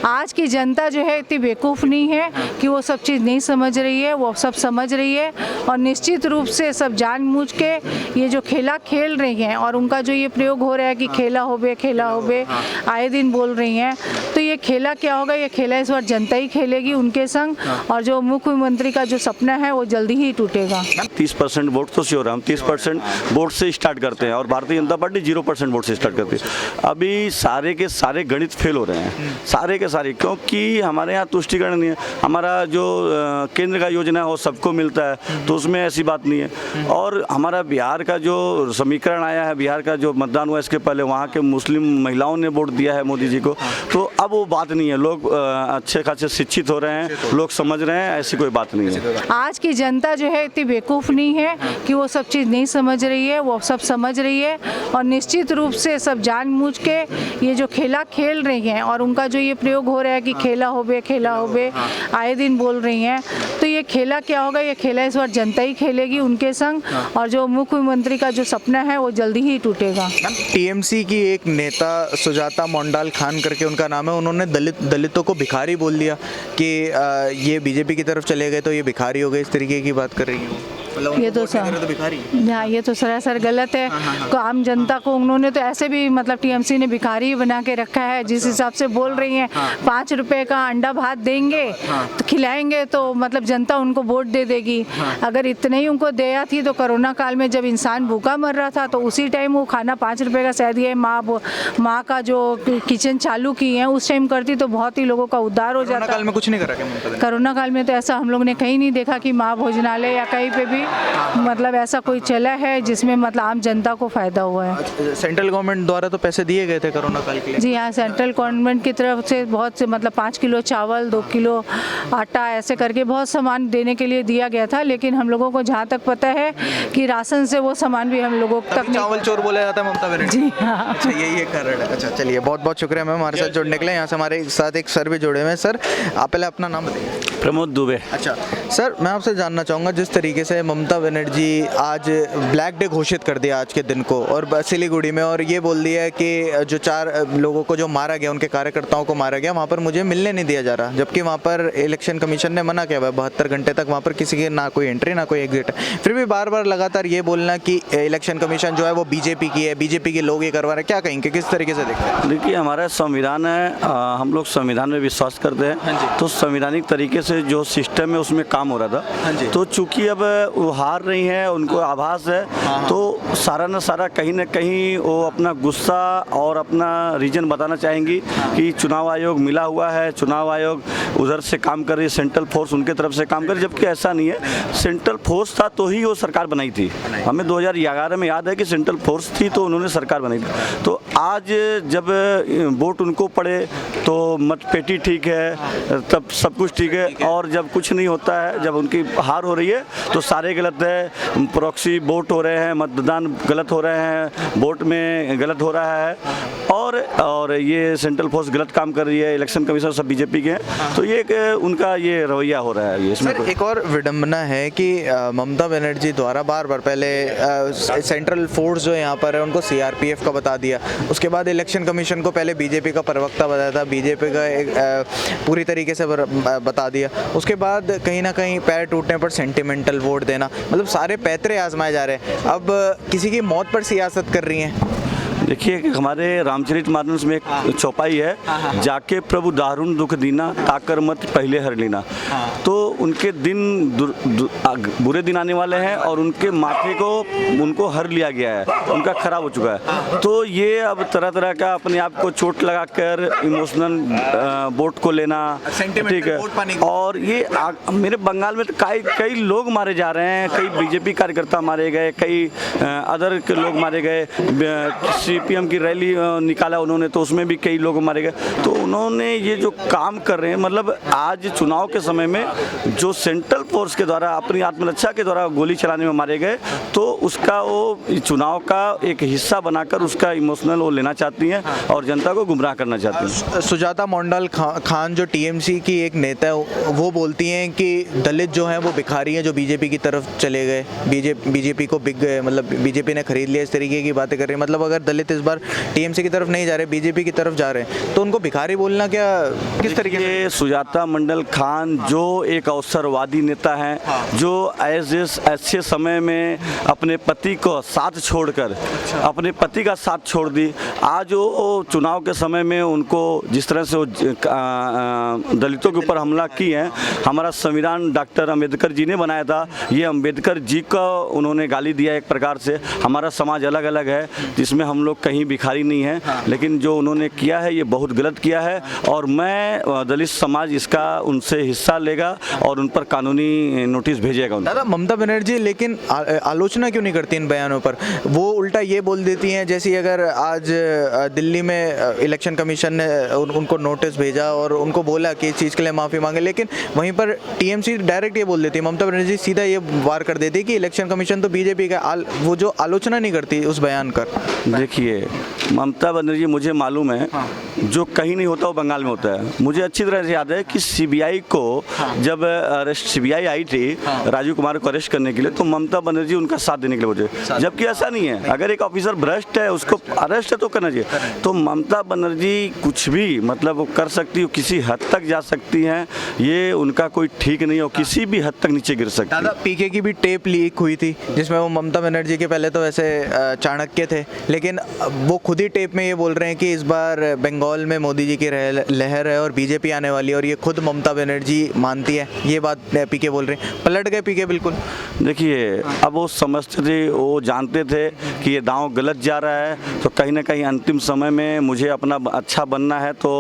आज की जनता जो है इतनी बेवकूफ़ नहीं है कि वो सब चीज़ नहीं समझ रही है, वो सब समझ रही है और निश्चित रूप से सब जानबूझ के ये जो खेला खेल रही हैं और उनका जो ये प्रयोग हो रहा है कि खेला होबे आए दिन बोल रही हैं, तो ये खेला क्या होगा? ये खेला इस बार जनता ही खेलेगी उनके संग और जो मुख्यमंत्री का जो सपना है वो जल्दी ही टूटेगा। 30% वोट तो श्योर है, हम 30% वोट से स्टार्ट करते हैं और भारतीय जनता पार्टी 0% वोट से स्टार्ट करती है। अभी सारे के सारे गणित फेल हो रहे हैं, सारे के सारे, क्योंकि हमारे यहाँ तुष्टिकरण नहीं है। हमारा जो केंद्र का योजना है वो सबको मिलता है, तो उसमें ऐसी बात नहीं है। और हमारा बिहार का जो समीकरण आया है, बिहार का जो मतदान हुआ इसके पहले वहाँ के मुस्लिम महिलाओं ने वोट दिया है मोदी जी को, तो अब वो बात नहीं है। लोग अच्छे खासे शिक्षित हो रहे हैं, लोग समझ रहे हैं, ऐसी कोई बात नहीं है। आज की जनता जो है इतनी बेवकूफ़ नहीं है कि वो सब चीज़ नहीं समझ रही है, वो सब समझ रही है और निश्चित रूप से सब जानबूझ के ये जो खेला खेल रही हैं और उनका जो ये प्रयोग हो रहा है कि खेला होबे आए दिन बोल रही हैं, तो ये खेला क्या होगा? ये खेला इस बार जनता ही खेलेगी उनके संग और जो मुख्यमंत्री का जो सपना है वो जल्दी ही टूटेगा। टीएमसी की एक नेता सुजाता मोंडाल खान करके उनका नाम है, उन्होंने दलितों को भिखारी बोल दिया कि ये बीजेपी की तरफ चले गए तो ये भिखारी हो गए, इस तरीके की बात कर रही है। ये तो हाँ, ये तो सरासर गलत है। तो आम जनता को उन्होंने तो ऐसे भी मतलब टीएमसी ने भिखारी बना के रखा है। जिस हिसाब से बोल रही हैं 5 रुपए का अंडा भात देंगे तो खिलाएंगे तो मतलब जनता उनको वोट दे देगी। अगर इतने ही उनको दिया थी तो कोरोना काल में जब इंसान भूखा मर रहा था तो उसी टाइम वो खाना 5 रुपए का शायद ये माँ का जो किचन चालू की है उस टाइम करती तो बहुत ही लोगों का उद्धार हो जाता। काल में कुछ नहीं करा कोरोना काल में तो ऐसा हम लोग ने कहीं नहीं देखा कि माँ भोजनालय या कहीं पे भी मतलब ऐसा कोई चला है जिसमें मतलब आम जनता को फायदा हुआ है। सेंट्रल गवर्नमेंट द्वारा तो पैसे दिए गए थे कोरोना काल के लिए। जी हाँ, सेंट्रल गवर्नमेंट की तरफ से बहुत से मतलब 5 किलो चावल, 2 किलो आटा ऐसे करके बहुत सामान देने के लिए दिया गया था, लेकिन हम लोगों को जहाँ तक पता है कि राशन से वो सामान भी हम लोगों तक चावल चोर बोला जाता है ममता बनर्जी। जी हाँ, अच्छा यही है कारण है। अच्छा चलिए, बहुत बहुत शुक्रिया मैम हमारे साथ जुड़ने के लिए। यहाँ से हमारे साथ एक सर भी जुड़े हुए हैं। सर आप पहले अपना नाम बताइए। प्रमोद दुबे। अच्छा सर, मैं आपसे जानना चाहूँगा जिस तरीके से ममता बनर्जी आज ब्लैक डे घोषित कर दिया आज के दिन को और सिलीगुड़ी में, और ये बोल दिया कि जो 4 लोगों को जो मारा गया, उनके कार्यकर्ताओं को मारा गया, वहाँ पर मुझे मिलने नहीं दिया जा रहा, जबकि वहाँ पर इलेक्शन कमीशन ने मना किया हुआ 72 घंटे तक वहाँ पर किसी की ना कोई एंट्री ना कोई एग्जिट है। फिर भी बार बार लगातार ये बोलना कि इलेक्शन कमीशन जो है वो बीजेपी की है, बीजेपी के लोग ये करवा रहे हैं, क्या कहेंगे, किस तरीके से देखते हैं? देखिए, हमारा संविधान है, हम लोग संविधान में विश्वास करते हैं, तो संवैधानिक तरीके से जो सिस्टम है उसमें काम हो रहा था। तो चूंकि अब वो हार रही हैं, उनको आभास है, तो सारा न सारा कहीं ना कहीं वो अपना गुस्सा और अपना रीजन बताना चाहेंगी कि चुनाव आयोग मिला हुआ है, चुनाव आयोग उधर से काम कर रही है, सेंट्रल फोर्स उनके तरफ से काम कर रही है, जबकि ऐसा नहीं है। सेंट्रल फोर्स था तो ही वो सरकार बनाई थी। हमें 2011 में याद है कि सेंट्रल फोर्स थी तो उन्होंने सरकार बनाई थी। तो आज जब वोट उनको पड़े तो मतपेटी ठीक है, तब सब कुछ ठीक है, और जब कुछ नहीं होता है, जब उनकी हार हो रही है तो सारे गलत है, प्रॉक्सी वोट हो रहे हैं, मतदान गलत हो रहे हैं, वोट में गलत हो रहा है, और ये सेंट्रल फोर्स गलत काम कर रही है, इलेक्शन कमीशन सब बीजेपी के हैं। तो ये उनका ये रवैया हो रहा है। ये इसमें एक और विडंबना है कि ममता बनर्जी द्वारा बार बार पहले सेंट्रल फोर्स जो यहाँ पर है उनको सीआरपीएफ का बता दिया, उसके बाद इलेक्शन कमीशन को पहले बीजेपी का प्रवक्ता बताया था, बीजेपी का एक पूरी तरीके से बता दिया, उसके बाद कहीं ना कहीं पैर टूटने पर सेंटिमेंटल वोट देना, मतलब सारे पैतरे आजमाए जा रहे हैं। अब किसी की मौत पर सियासत कर रही हैं। देखिए, हमारे रामचरितमानस में एक चौपाई है, जाके प्रभु दारुण दुख दीना, ताकर मत पहले हर लेना। तो उनके दिन बुरे दिन आने वाले हैं और उनके माथे को उनको हर लिया गया है, उनका खराब हो चुका है। तो ये अब तरह तरह का अपने आप को चोट लगाकर इमोशनल वोट को लेना, ठीक है। और ये मेरे बंगाल में तो कई लोग मारे जा रहे हैं, कई बीजेपी कार्यकर्ता मारे गए, कई अदर के लोग मारे गए। सीपीएम की रैली निकाला उन्होंने, तो उसमें भी कई लोग मारे गए। तो उन्होंने ये जो काम कर रहे हैं, मतलब आज चुनाव के समय में जो सेंट्रल फोर्स के द्वारा अपनी आत्मरक्षा के द्वारा गोली चलाने में मारे गए, तो उसका वो चुनाव का एक हिस्सा बनाकर उसका इमोशनल वो लेना चाहती हैं और जनता को गुमराह करना चाहती हैं। सुजाता मोंडाल खान जो टीएमसी की एक नेता है, वो बोलती हैं कि दलित जो हैं वो भिखारी हैं जो बीजेपी की तरफ चले गए, बीजेपी को बिक गए, मतलब बीजेपी ने खरीद लिया, इस तरीके की बातें कर रही है। मतलब अगर दलित इस बार टीएमसी की तरफ नहीं जा रहे, बीजेपी की तरफ जा रहे हैं, तो उनको भिखारी भिखारी बोलना क्या किस तरीके से? ये सुजाता मंडल खान जो एक अवसरवादी नेता हैं, जो ऐसे समय में अपने पति को साथ छोड़कर अपने पति का साथ छोड़ दी। आज वो चुनाव के समय में उनको जिस तरह से वो दलितों के ऊपर हमला किए हैं, हमारा संविधान डॉक्टर अंबेडकर जी ने बनाया था, ये अंबेडकर जी का उन्होंने गाली दिया एक प्रकार से। हमारा समाज अलग अलग है जिसमें हम लोग कहीं भिखारी नहीं है, लेकिन जो उन्होंने किया है ये बहुत गलत किया है और मैं दलित समाज इसका उनसे हिस्सा लेगा और उन पर कानूनी नोटिस भेजेगा। दादा, ममता बनर्जी लेकिन आलोचना क्यों नहीं करती इन बयानों पर? वो उल्टा ये बोल देती हैं जैसे अगर आज दिल्ली में इलेक्शन कमीशन ने उनको नोटिस भेजा और उनको बोला कि इस चीज़ के लिए माफ़ी मांगे, लेकिन वहीं पर टीएमसी डायरेक्ट ये बोल देती है, ममता बनर्जी सीधा ये वार कर देती है कि इलेक्शन कमीशन तो बीजेपी का, वो जो आलोचना नहीं करती उस बयान कर। देखिए, ममता बनर्जी मुझे मालूम है जो कहीं नहीं होता वो बंगाल में होता है। मुझे अच्छी तरह से याद है कि सीबीआई को जब सीबीआई आई थी राजीव कुमार को अरेस्ट करने के लिए, तो ममता बनर्जी उनका साथ देने के लिए मुझे, जबकि ऐसा नहीं है। अगर एक ऑफिसर भ्रष्ट है उसको अरेस्ट है तो करना चाहिए। तो ममता बनर्जी कुछ भी मतलब कर सकती है, किसी हद तक जा सकती हैं, ये उनका कोई ठीक नहीं है, किसी भी हद तक नीचे गिर सकती है। दादा, पीके की भी टेप लीक हुई थी जिसमें वो ममता बनर्जी के पहले तो वैसे चाणक्य थे, लेकिन वो खुद ही टेप में ये बोल रहे हैं कि इस बार बंगाल में मोदी जी की लहर है और बीजेपी आने वाली है, और ये खुद ममता बनर्जी मानती है। ये बात पीके बोल रहे हैं, पलट गए पीके बिल्कुल। देखिए, अब वो समझते थे, वो जानते थे कि ये दांव गलत जा रहा है, तो कहीं ना कहीं अंतिम समय में मुझे अपना अच्छा बनना है तो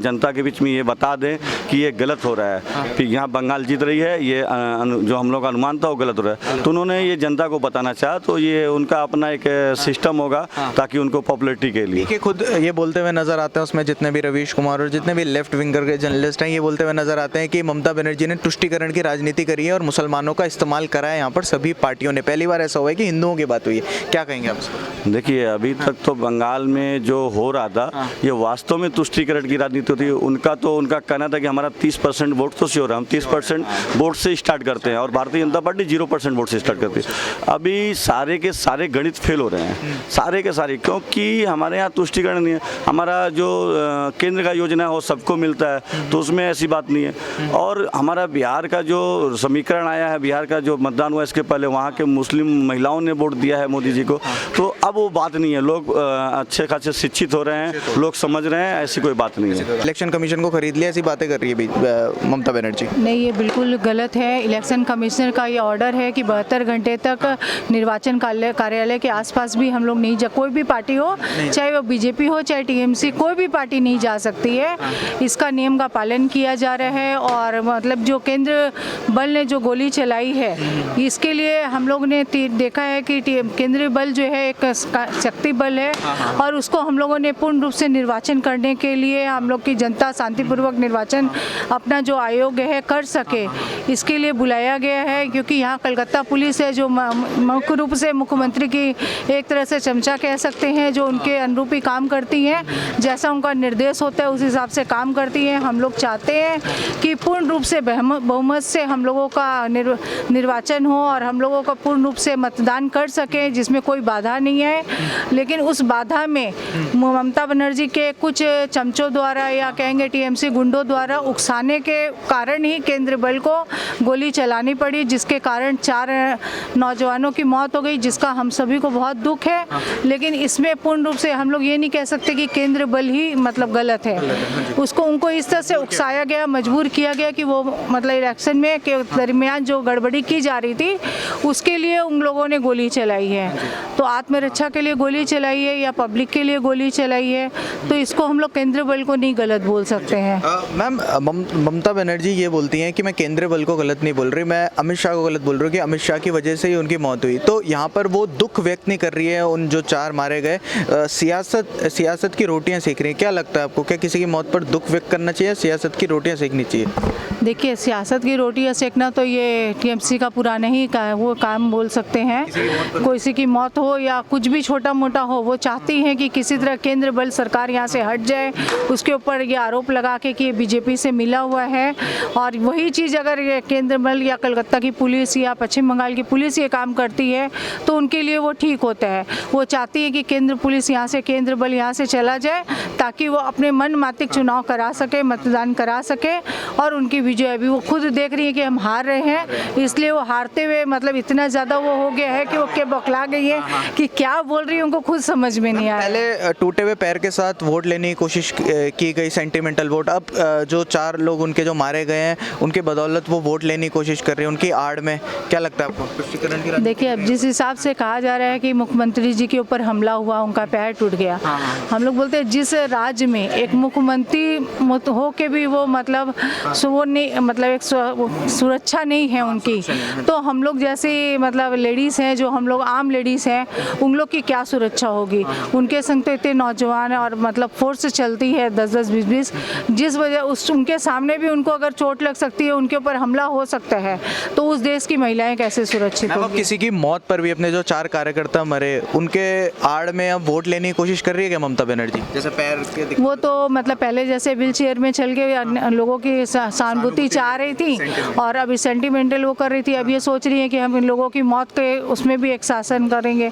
जनता के बीच में ये बता दें कि ये गलत हो रहा है, कि यहाँ बंगाल जीत रही है, ये जो हम लोग का अनुमान था वो गलत हो रहा है। तो उन्होंने ये जनता को बताना चाहा, तो ये उनका अपना एक सिस्टम होगा ताकि उनको पॉपुलरिटी के लिए। पीके खुद ये बोलते हुए नजर आते हैं, उसमें जितने भी रवीश कुमार और जितने भी लेफ्ट विंगर के जर्नलिस्ट हैं, ये बोलते हुए नजर आते हैं कि ममता बनर्जी ने तुष्टीकरण की राजनीति करी है और मुसलमानों का इस्तेमाल करा है यहाँ पर सभी पार्टियों ने। पहली बार ऐसा हुआ है कि हिंदुओं की बात हुई है। क्या कहेंगे आप? देखिए, अभी तक तो बंगाल में जो हो रहा था ये वास्तव में तुष्टीकरण की राजनीति होती है। उनका कहना था कि हमारा 30% वोट तो श्योर है, हम 30% वोट से स्टार्ट करते हैं और भारतीय जनता पार्टी 0% वोट से स्टार्ट करती है। अभी सारे के सारे गणित फेल हो रहे हैं, सारे के सारे, क्योंकि हमारे यहाँ तुष्टीकरण नहीं है। हमारा जो केंद्र का योजना है वो सबको मिलता है, तो उसमें ऐसी बात नहीं है। और हमारा बिहार का जो समीकरण आया है, बिहार का जो मतदान हुआ इसके पहले वहाँ के मुस्लिम महिलाओं ने वोट दिया है मोदी जी को, तो अब वो बात नहीं है। लोग अच्छे खासे शिक्षित हो रहे हैं, लोग समझ रहे हैं, ऐसी कोई बात नहीं है। इलेक्शन कमीशन को खरीद लिया ऐसी बातें कर रही है ममता बनर्जी। नहीं, ये बिल्कुल गलत है। इलेक्शन कमिश्नर का ये ऑर्डर है कि 72 घंटे तक निर्वाचन कार्यालय के आसपास भी हम लोग नहीं जा, कोई भी पार्टी हो, चाहे वो बीजेपी हो चाहे टीएमसी, कोई भी पार्टी नहीं जा सकती है। इसका नियम का पालन किया जा रहा है। और मतलब जो केंद्र बल ने जो गोली चलाई है, इसके लिए हम लोग ने देखा है कि केंद्रीय बल जो है एक शक्ति बल है और उसको हम लोगों ने पूर्ण रूप से निर्वाचन करने के लिए हम लोग की जनता शांतिपूर्वक निर्वाचन अपना जो आयोग है कर सके, इसके लिए बुलाया गया है। क्योंकि यहाँ कलकत्ता पुलिस है जो मुख्य रूप से मुख्यमंत्री की एक तरह से चमचा कह सकते हैं, जो उनके अनुरूप ही काम करती हैं, जैसा उनका निर्देश होता है उस हिसाब से काम करती हैं। हम लोग चाहते हैं कि पूर्ण रूप से बहुमत से हम लोगों का निर्वाचन हो और हम लोगों का पूर्ण रूप से मतदान कर सकें, जिसमें कोई बाधा नहीं है। लेकिन उस बाधा में ममता बनर्जी के कुछ चमचों द्वारा या कहेंगे टीएमसी गुंडों द्वारा उकसाने के कारण ही केंद्र बल को गोली चलानी पड़ी, जिसके कारण 4 नौजवानों की मौत हो गई, जिसका हम सभी को बहुत दुख है। लेकिन इसमें पूर्ण रूप से हम लोग ये नहीं कह सकते कि केंद्र बल ही मतलब गलत है। उसको उनको इस तरह से उकसाया गया, मजबूर किया गया कि वो मतलब इलेक्शन में के दरमियान जो गड़बड़ी की जा रही थी उसके लिए उन लोगों ने गोली चलाई है। तो आत्मरक्षा के लिए गोली चलाई है या पब्लिक के लिए गोली चलाई है, तो इसको हम लोग केंद्रीय बल को नहीं गलत बोल सकते हैं। मैम, ममता बनर्जी ये बोलती हैं कि मैं केंद्रीय बल को गलत नहीं बोल रही, मैं अमित शाह को गलत बोल रही हूँ कि अमित शाह की वजह से ही उनकी मौत हुई। तो यहाँ पर वो दुख व्यक्त नहीं कर रही है उन जो 4 मारे गए, सियासत की रोटियाँ सेक रही हैं। क्या लगता है आपको, क्या किसी की मौत पर दुख व्यक्त करना चाहिए, सियासत की रोटियाँ सेकनी चाहिए? देखिए, सियासत की रोटियां सेकना तो ये टीएमसी का पुराना ही वो काम बोल सकते हैं। किसी की मौत हो या कुछ भी छोटा मोटा हो, वो चाहती हैं कि किसी तरह केंद्र बल सरकार यहाँ से हट जाए, उसके ऊपर ये आरोप लगा के कि ये बीजेपी से मिला हुआ है। और वही चीज़ अगर ये केंद्र बल या कलकत्ता की पुलिस या पश्चिम बंगाल की पुलिस ये काम करती है तो उनके लिए वो ठीक होता है। वो चाहती है कि केंद्र पुलिस यहाँ से, केंद्र बल यहाँ से चला जाए ताकि वो अपने मन मातिक चुनाव करा सके, मतदान करा सके और उनकी विजय। अभी वो खुद देख रही है कि हम हार रहे हैं, इसलिए वो हारते हुए मतलब इतना ज़्यादा वो हो गया है कि वो क्या बौखला गई है कि क्या बोल रही है, उनको खुद समझ में नहीं आया। पहले टूटे हुए पैर के साथ वोट लेने की कोशिश की गई, सेंटिमेंटल वोट। अब जो 4 लोग उनके जो मारे गए हैं उनके बदौलत वो वोट लेने की कोशिश कर रही है, उनकी आड़ में। क्या लगता है आपको पुष्टिकरण की? देखिए, अब जिस हिसाब से कहा जा रहा है कि मुख्यमंत्री जी के ऊपर हमला हुआ, उनका पैर टूट गया, हम लोग बोलते हैं जिस राज्य में एक मुख्यमंत्री हो के भी वो मतलब वो नहीं, मतलब एक सुरक्षा नहीं है उनकी, तो हम लोग जैसे मतलब लेडीज़ हैं, जो हम लोग आम लेडीज़ हैं, उन लोग की क्या सुरक्षा होगी? उनके संग तो इतने नौजवान और मतलब फोर्स चलती है 10-10, 20-20, जिस वजह उनके सामने भी उनको अगर चोट लग सकती है, उनके ऊपर हमला हो सकता है, तो उस देश की महिलाएं कैसे सुरक्षित अब होंगी? किसी की मौत पर भी अपने जो 4 कार्यकर्ता मरे, उनके आड़ में अब वोट लेने की कोशिश कर रही है क्या ममता बनर्जी? जैसे पैर के वो तो मतलब पहले जैसे व्हील चेयर में चल के लोगों की सहानुभूति चाह रही थी और अभी सेंटिमेंटल वो कर रही थी, अब ये सोच रही है कि हम इन लोगों की मौत के उसमें भी एक शासन करेंगे।